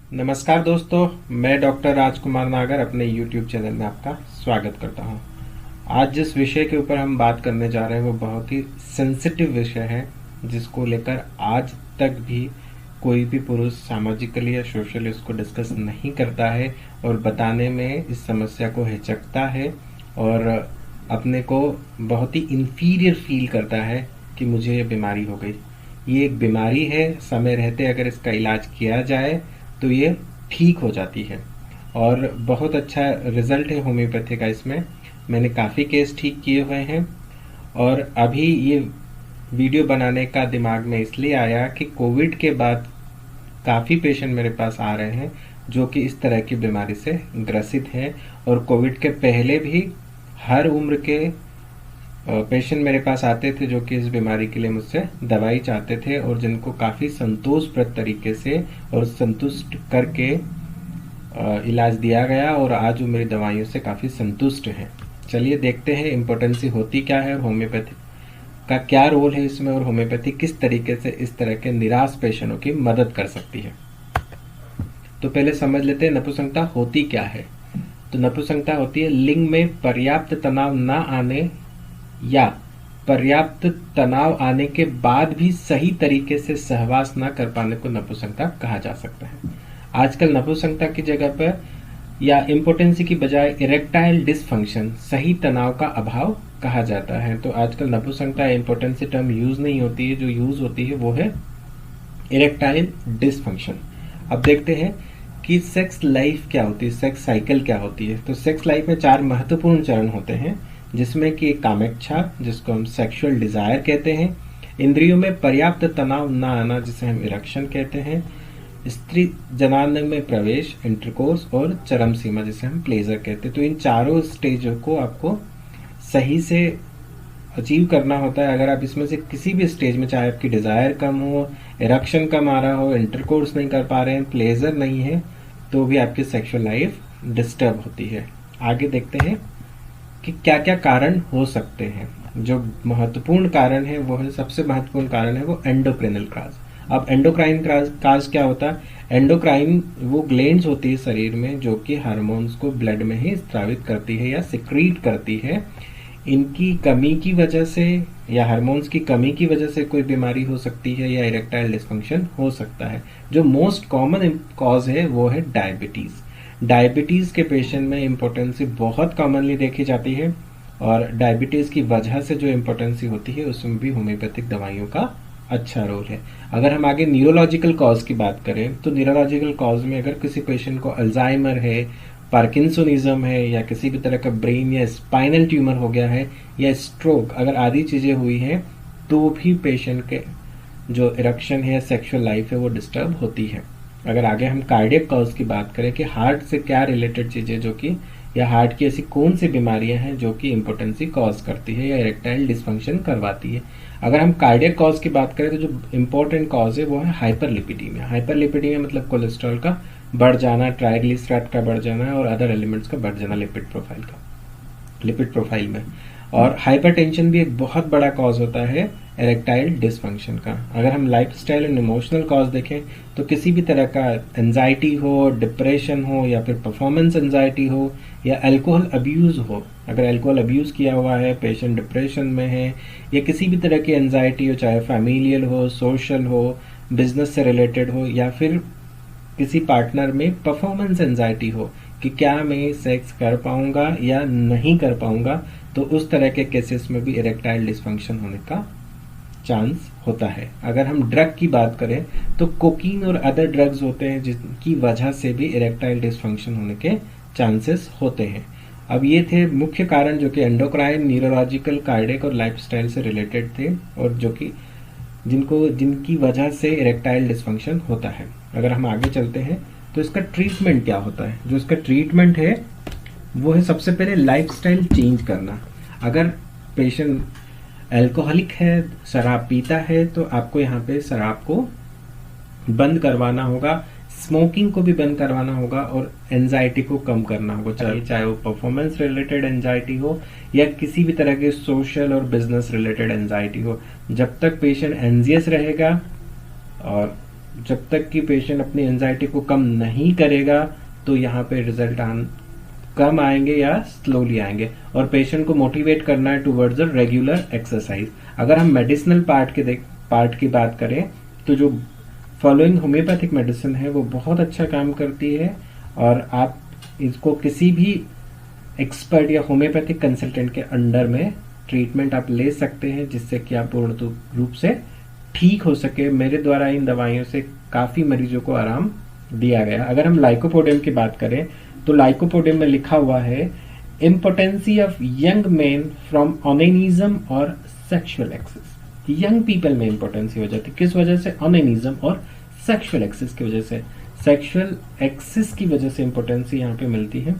नमस्कार दोस्तों, मैं डॉक्टर राजकुमार नागर अपने YouTube चैनल में आपका स्वागत करता हूं। आज जिस विषय के ऊपर हम बात करने जा रहे हैं वो बहुत ही सेंसिटिव विषय है, जिसको लेकर आज तक भी कोई भी पुरुष सामाजिकली या सोशली उसको डिस्कस नहीं करता है और बताने में इस समस्या को हिचकता है और अपने को बहुत ही इंफीरियर फील करता है कि मुझे ये बीमारी हो गई। ये एक बीमारी है, समय रहते अगर इसका इलाज किया जाए तो ये ठीक हो जाती है और बहुत अच्छा रिजल्ट है होम्योपैथी का। इसमें मैंने काफ़ी केस ठीक किए हुए हैं और अभी ये वीडियो बनाने का दिमाग में इसलिए आया कि कोविड के बाद काफ़ी पेशेंट मेरे पास आ रहे हैं जो कि इस तरह की बीमारी से ग्रसित हैं और कोविड के पहले भी हर उम्र के पेशेंट मेरे पास आते थे जो कि इस बीमारी के लिए मुझसे दवाई चाहते थे और जिनको काफ़ी संतोषप्रद तरीके से और संतुष्ट करके इलाज दिया गया और आज वो मेरी दवाइयों से काफ़ी संतुष्ट हैं। चलिए देखते हैं इम्पोर्टेंसी होती क्या है, होम्योपैथी का क्या रोल है इसमें और होम्योपैथी किस तरीके से इस तरह के निराश पेशेंटों की मदद कर सकती है। तो पहले समझ लेते हैं नपुंसकता होती क्या है। तो नपुंसकता होती है लिंग में पर्याप्त तनाव न आने या पर्याप्त तनाव आने के बाद भी सही तरीके से सहवास न कर पाने को नपुंसकता कहा जा सकता है। आजकल नपुंसकता की जगह पर या इम्पोर्टेंसी की बजाय इरेक्टाइल डिसफंक्शन, सही तनाव का अभाव कहा जाता है। तो आजकल नपुंसकता या इम्पोर्टेंसी टर्म यूज नहीं होती है, जो यूज होती है वो है इरेक्टाइल डिसफंक्शन। अब देखते हैं कि सेक्स लाइफ क्या होती है, सेक्स साइकिल क्या होती है। तो सेक्स लाइफ में 4 महत्वपूर्ण चरण होते हैं, जिसमें कि कामेच्छा, जिसको हम सेक्सुअल डिजायर कहते हैं, इंद्रियों में पर्याप्त तनाव न आना, जिसे हम इरेक्शन कहते हैं, स्त्री जनान में प्रवेश इंटरकोर्स और चरम सीमा, जिसे हम प्लेजर कहते हैं। तो इन चारों स्टेजों को आपको सही से अचीव करना होता है। अगर आप इसमें से किसी भी स्टेज में, चाहे आपकी डिजायर कम हो, इरेक्शन कम आ रहा हो, इंटरकोर्स नहीं कर पा रहे हैं, प्लेजर नहीं है, तो भी आपकी सेक्सुअल लाइफ डिस्टर्ब होती है। आगे देखते हैं कि क्या क्या कारण हो सकते हैं। जो महत्वपूर्ण कारण है वो है, सबसे महत्वपूर्ण कारण है वो एंडोक्रिनल काज। अब एंडोक्राइन काज क्या होता है? एंडोक्राइन वो ग्लैंड्स होती है शरीर में जो कि हार्मोन्स को ब्लड में ही स्रावित करती है या सिक्रीट करती है। इनकी कमी की वजह से या हार्मोन्स की कमी की वजह से कोई बीमारी हो सकती है या इरेक्टाइल डिसफंक्शन हो सकता है। जो मोस्ट कॉमन कॉज है वो है डायबिटीज। डायबिटीज के पेशेंट में इम्पोर्टेंसी बहुत कॉमनली देखी जाती है और डायबिटीज की वजह से जो इम्पोर्टेंसी होती है उसमें भी होम्योपैथिक दवाइयों का अच्छा रोल है। अगर हम आगे न्यूरोलॉजिकल कॉज की बात करें तो न्यूरोलॉजिकल कॉज में अगर किसी पेशेंट को अल्जाइमर है, पार्किंसोनिज्म है या किसी भी तरह का ब्रेन या स्पाइनल ट्यूमर हो गया है या स्ट्रोक, अगर आदि चीजें हुई हैं तो भी पेशेंट के जो इरेक्शन है या सेक्सुअल लाइफ है वो डिस्टर्ब होती है। अगर आगे हम कार्डियक कॉज की बात करें कि हार्ट से क्या रिलेटेड चीजें जो कि या हार्ट की ऐसी कौन सी बीमारियां हैं जो कि इम्पोर्टेंसी कॉज करती है या इरेक्टाइल डिसफंक्शन करवाती है। अगर हम कार्डियक कॉज की बात करें तो जो इम्पोर्टेंट कॉज है वो है हाइपरलिपिडीमिया। हाइपरलिपिडीमिया मतलब कोलेस्ट्रॉल का बढ़ जाना, ट्राइग्लिसराइड का बढ़ जाना और अदर एलिमेंट्स का बढ़ जाना लिपिड प्रोफाइल में। और हाइपरटेंशन भी एक बहुत बड़ा कॉज होता है इरेक्टाइल डिसफंक्शन का। अगर हम लाइफस्टाइल एंड इमोशनल कॉज देखें तो किसी भी तरह का एंजाइटी हो, डिप्रेशन हो या फिर परफॉर्मेंस एंजाइटी हो या अल्कोहल अब्यूज हो। अगर अल्कोहल अब्यूज किया हुआ है, पेशेंट डिप्रेशन में है या किसी भी तरह की एंजाइटी हो, चाहे फैमिलियल हो, सोशल हो, बिजनेस से रिलेटेड हो या फिर किसी पार्टनर में परफॉर्मेंस एंजाइटी हो कि क्या मैं सेक्स कर पाऊंगा या नहीं कर पाऊंगा, तो उस तरह के केसेस में भी इरेक्टाइल डिसफंक्शन होने का चांस होता है। अगर हम ड्रग की बात करें तो कोकीन और अदर ड्रग्स होते हैं जिनकी वजह से भी इरेक्टाइल डिसफंक्शन होने के चांसेस होते हैं। अब ये थे मुख्य कारण जो कि एंडोक्राइन, न्यूरोलॉजिकल, कार्डियक और लाइफस्टाइल से रिलेटेड थे और जो कि जिनकी वजह से इरेक्टाइल डिसफंक्शन होता है। अगर हम आगे चलते हैं तो इसका ट्रीटमेंट क्या होता है। जो इसका ट्रीटमेंट है वो है सबसे पहले लाइफस्टाइल चेंज करना। अगर पेशेंट अल्कोहलिक है, शराब पीता है, तो आपको यहाँ पे शराब को बंद करवाना होगा, स्मोकिंग को भी बंद करवाना होगा और एंजाइटी को कम करना होगा, चाहे वो परफॉर्मेंस रिलेटेड एंजाइटी हो या किसी भी तरह के सोशल और बिजनेस रिलेटेड एंजाइटी हो। जब तक पेशेंट एंजियस रहेगा और जब तक कि पेशेंट अपनी एंजाइटी को कम नहीं करेगा तो यहाँ पे रिजल्ट कम आएंगे या स्लोली आएंगे। और पेशेंट को मोटिवेट करना है टूवर्ड्स अ रेगुलर एक्सरसाइज। अगर हम मेडिसिनल पार्ट की बात करें तो जो फॉलोइंग होम्योपैथिक मेडिसिन है वो बहुत अच्छा काम करती है, और आप इसको किसी भी एक्सपर्ट या होम्योपैथिक कंसल्टेंट के अंडर में ट्रीटमेंट आप ले सकते हैं, जिससे कि आप पूर्ण रूप से ठीक हो सके। मेरे द्वारा इन दवाइयों से काफी मरीजों को आराम दिया गया। अगर हम लाइकोपोडियम की बात करें तो लाइकोपोडियम में लिखा हुआ है impotency of young men from onanism और सेक्सुअल एक्सेस। यंग पीपल में इम्पोर्टेंसी हो जाती है, किस वजह से? ओनेनिज्म और सेक्सुअल एक्सेस की वजह से। सेक्सुअल एक्सेस की वजह से इम्पोर्टेंसी यहाँ पे मिलती है।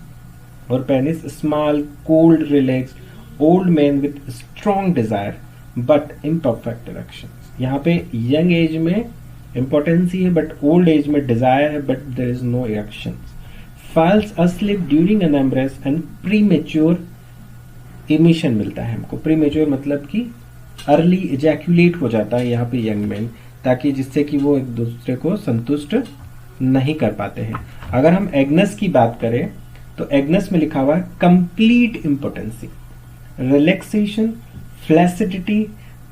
और penis small, cold, relaxed, old man with strong desire but imperfect erections. यहाँ पे यंग एज में इम्पोर्टेंसी है बट ओल्ड एज में डिजायर है but there is no erections. Falls asleep during an embrace and premature emission मिलता है हमको। Premature मतलब कि अर्ली इजैक्यूलेट हो जाता है यहाँ पे यंग मैन, ताकि जिससे कि वो एक दूसरे को संतुष्ट नहीं कर पाते हैं। अगर हम एग्नस की बात करें तो एग्नस में लिखा हुआ है complete impotency, relaxation, flaccidity,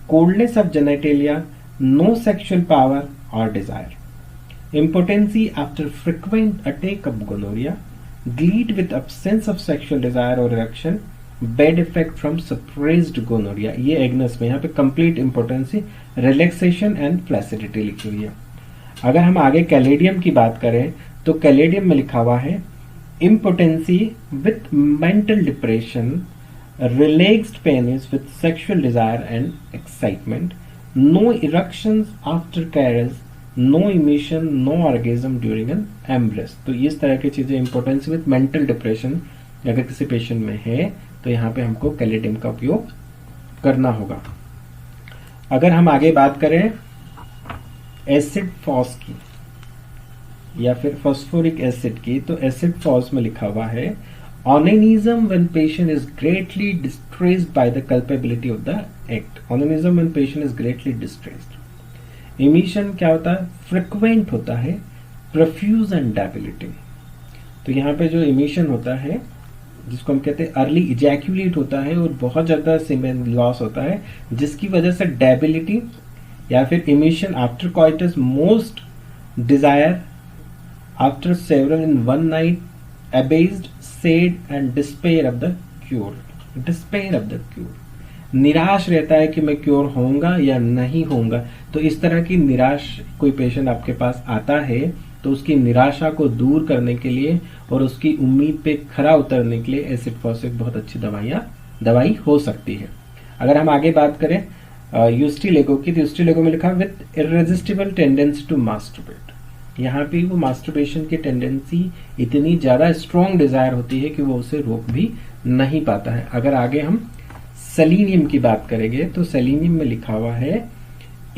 coldness of genitalia, no sexual power और desire. Impotency after frequent attack of gonorrhoea, gleet with absence of sexual desire और erection, bad effect from suppressed gonorrhoea. ये एग्नस में यहाँ पे complete impotency, relaxation and flaccidity लिखी हुई है। अगर हम आगे कैलेडियम की बात करें तो कैलेडियम में लिखा हुआ है impotency with mental depression, relaxed penis with sexual desire and excitement, no erections after carriage, no emission, no orgasm during an embrace. तो इस तरह की चीजें इम्पोर्टेंसी विथ मेंटल डिप्रेशन अगर किसी पेशेंट में है तो यहाँ पे हमको कैलेडियम का उपयोग करना होगा। अगर हम आगे बात करें एसिड फॉस की या फिर फॉस्फोरिक एसिड की, तो एसिड फॉस में लिखा हुआ है onanism when patient is greatly distressed by the culpability of the act. Onanism when patient is greatly distressed. Emission क्या होता है? फ्रिक्वेंट होता है, प्रोफ्यूज एंड डेबिलिटी। तो यहाँ पे जो इमिशन होता है जिसको हम कहते हैं अर्ली इजैक्यूलेट होता है और बहुत ज्यादा सीमेन लॉस होता है, जिसकी वजह से डेबिलिटी या फिर emission after coitus, most desire after several in one night, abased, sad and despair of the cure. Despair of the cure, निराश रहता है कि मैं क्योर होऊंगा या नहीं होऊंगा। तो इस तरह की निराश कोई पेशेंट आपके पास आता है तो उसकी निराशा को दूर करने के लिए और उसकी उम्मीद पे खरा उतरने के लिए एसिड फॉस एक बहुत अच्छी दवाई हो सकती है। अगर हम आगे बात करें यूस्टिलेगो की, तो यूस्टिलेगो में लिखा विद इररेजिस्टिबल टेंडेंसी टू मास्टरबेट। यहाँ पे वो मास्टरबेशन की टेंडेंसी इतनी ज्यादा स्ट्रॉन्ग डिजायर होती है कि वो उसे रोक भी नहीं पाता है। अगर आगे हम सेलेनियम की बात करेंगे तो सेलेनियम में लिखा हुआ है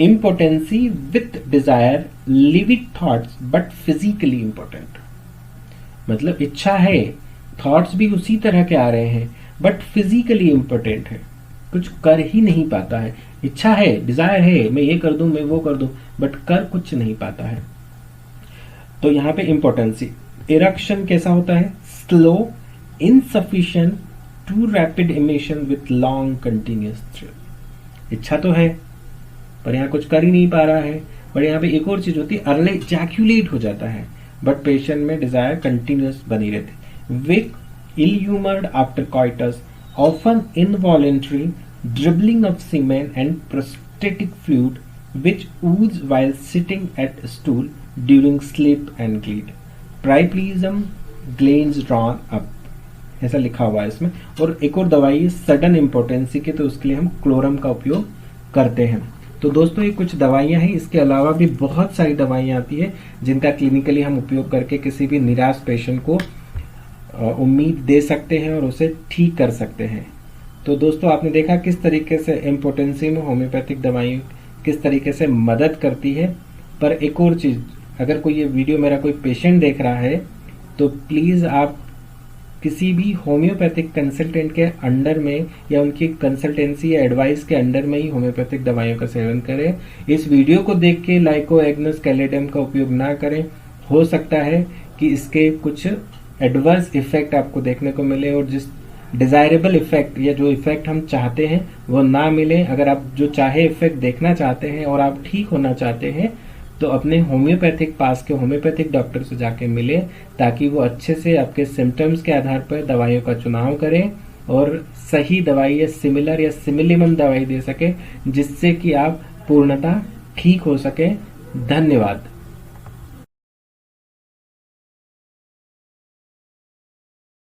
impotency with desire, levied thoughts but physically important. मतलब इच्छा है, थॉट्स भी उसी तरह के आ रहे हैं बट फिजिकली इंपॉर्टेंट है, कुछ कर ही नहीं पाता है। इच्छा है, डिजायर है, मैं ये कर दूं, मैं वो कर दूं, बट कर कुछ नहीं पाता है। तो यहाँ पे इंपॉर्टेंसी। इरेक्शन कैसा होता है? Slow, insufficient, too rapid emission with long continuous thrill. इच्छा तो है पर यहाँ कुछ कर ही नहीं पा रहा है। पर यहाँ पे एक और चीज होती है, अर्ली इजैक्यूलेट हो जाता है बट पेशेंट में डिजायर कंटिन्यूअस बनी रहती। Weak, ill humoured after coitus, often involuntary, dribbling of semen and prostatic fluid which ooze while sitting at stool during sleep and gleed. Priapism glands drawn up, ऐसा लिखा हुआ है इसमें। और एक और दवाई है सडन इम्पोर्टेंसी की, तो उसके लिए हम क्लोरम का उपयोग करते हैं। तो दोस्तों ये कुछ दवाइयां हैं, इसके अलावा भी बहुत सारी दवाइयां आती है जिनका क्लिनिकली हम उपयोग करके किसी भी निराश पेशेंट को उम्मीद दे सकते हैं और उसे ठीक कर सकते हैं। तो दोस्तों आपने देखा किस तरीके से इम्पोर्टेंसी में होम्योपैथिक दवाई किस तरीके से मदद करती है। पर एक और चीज, अगर कोई ये वीडियो मेरा कोई पेशेंट देख रहा है तो प्लीज आप किसी भी होम्योपैथिक कंसल्टेंट के अंडर में या उनकी कंसल्टेंसी या एडवाइस के अंडर में ही होम्योपैथिक दवाइयों का सेवन करें। इस वीडियो को देख के लाइको एग्नस कैलेडियम का उपयोग ना करें। हो सकता है कि इसके कुछ एडवर्स इफेक्ट आपको देखने को मिले और जिस डिजायरेबल इफेक्ट या जो इफेक्ट हम चाहते हैं वो ना मिले। अगर आप जो चाहे इफेक्ट देखना चाहते हैं और आप ठीक होना चाहते हैं तो अपने होम्योपैथिक पास के होम्योपैथिक डॉक्टर से जाके मिले, ताकि वो अच्छे से आपके सिम्टम्स के आधार पर दवाइयों का चुनाव करें और सही दवाई या सिमिलर या सिमिलिमन दवाई दे सके, जिससे कि आप पूर्णतः ठीक हो सके। धन्यवाद।